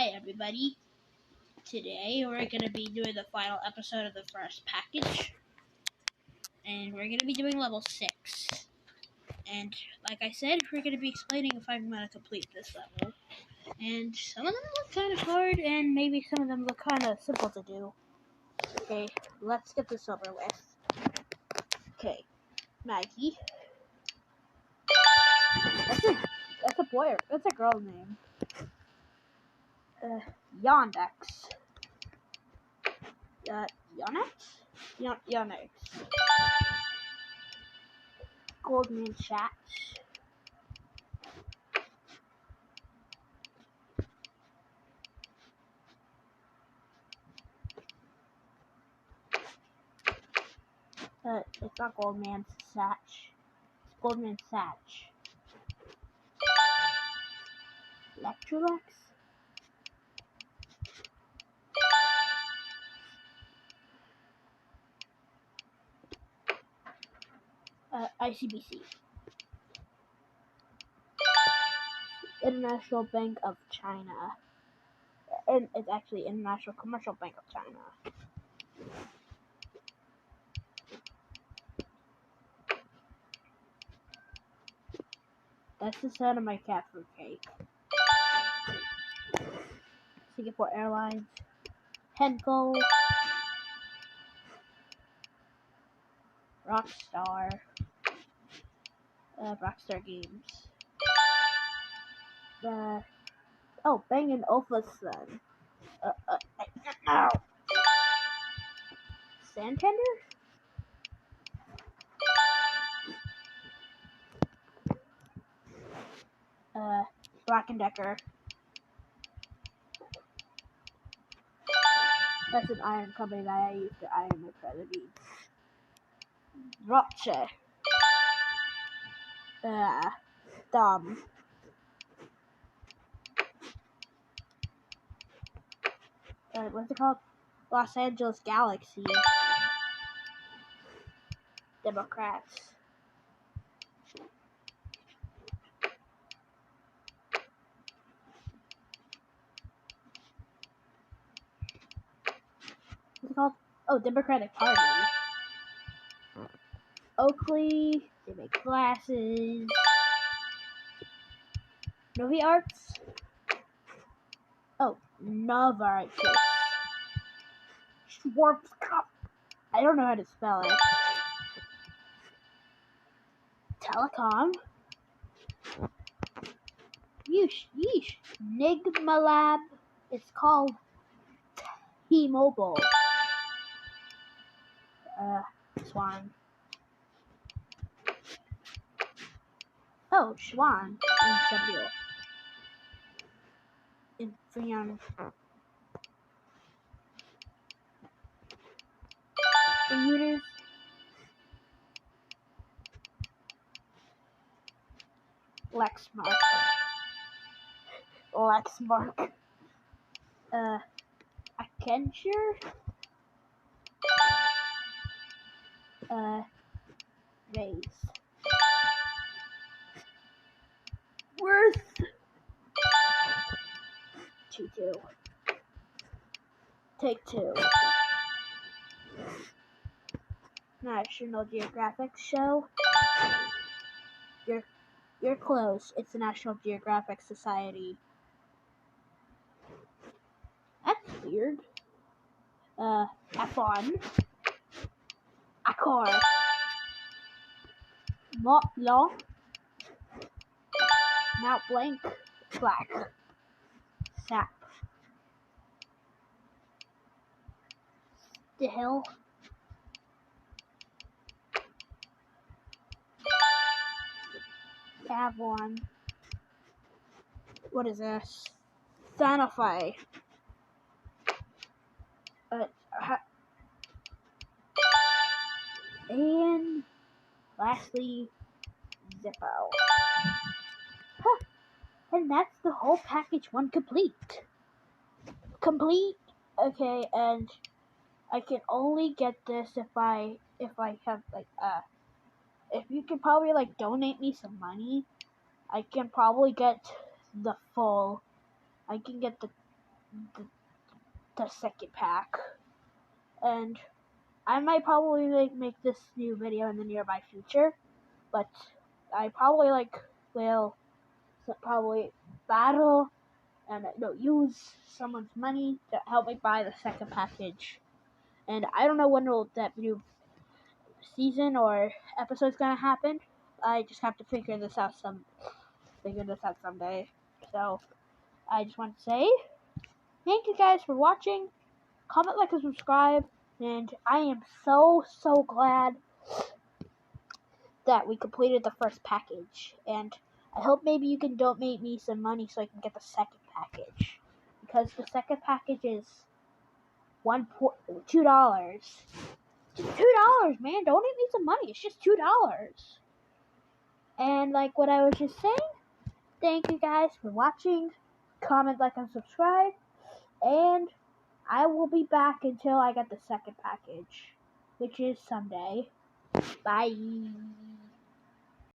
Hi everybody. Today we're going to be doing the final episode of the first package. And we're going to be doing level 6. And like I said, we're going to be explaining if I'm going to complete this level. And some of them look kind of hard and maybe some of them look kind of simple to do. Okay, let's get this over with. Okay, Maggie. That's a boy, that's a girl name. Yandex. Yonex? Goldman Sachs. It's not Goldman Sachs. It's Goldman Sachs. Electrolux? ICBC. International Bank of China. And it's actually International Commercial Bank of China. That's the sound of my cat food cake. Singapore Airlines. Henkel. Rockstar. Rockstar Games. Bang & Olufsen. Ow. Santander? Black & Decker. That's an iron company that I used to iron my feather beads. Roche. Dumb. What's it called? Los Angeles Galaxy. Democrats. What's it called? Oh, Democratic Party. Oakley. They make glasses. Novi Arts. Oh, Novartis. Schwarzkopf. I don't know how to spell it. Telecom. Yeesh. Nigma Lab. It's called T-Mobile. Swan. Oh, Schwan. Infineon. Computers. Lexmark. Accenture. Raise. Worth. 2-2. Take 2. National Geographic show. You're close. It's the National Geographic Society. That's weird. F1. Accor. Mont Blanc. Mount Blanc. Black. Sap. Still. Avon. What is this? Sanofi. And lastly, Zippo. And that's the whole package 1 complete. Okay, and I can only get this if I have if you can probably donate me some money, I can probably get the full. I can get the the second pack. And I might probably make this new video in the nearby future, but I probably will probably battle and use someone's money to help me buy the second package. And I don't know when that new season or episode's gonna happen. I just have to figure this out someday. So I just want to say thank you guys for watching. Comment, like, and subscribe. And I am so glad that we completed the first package. And I hope maybe you can donate me some money so I can get the second package. Because the second package is $2. Just $2, man. Donate me some money. It's just $2. And like what I was just saying, thank you guys for watching. Comment, like, and subscribe. And I will be back until I get the second package, which is someday. Bye.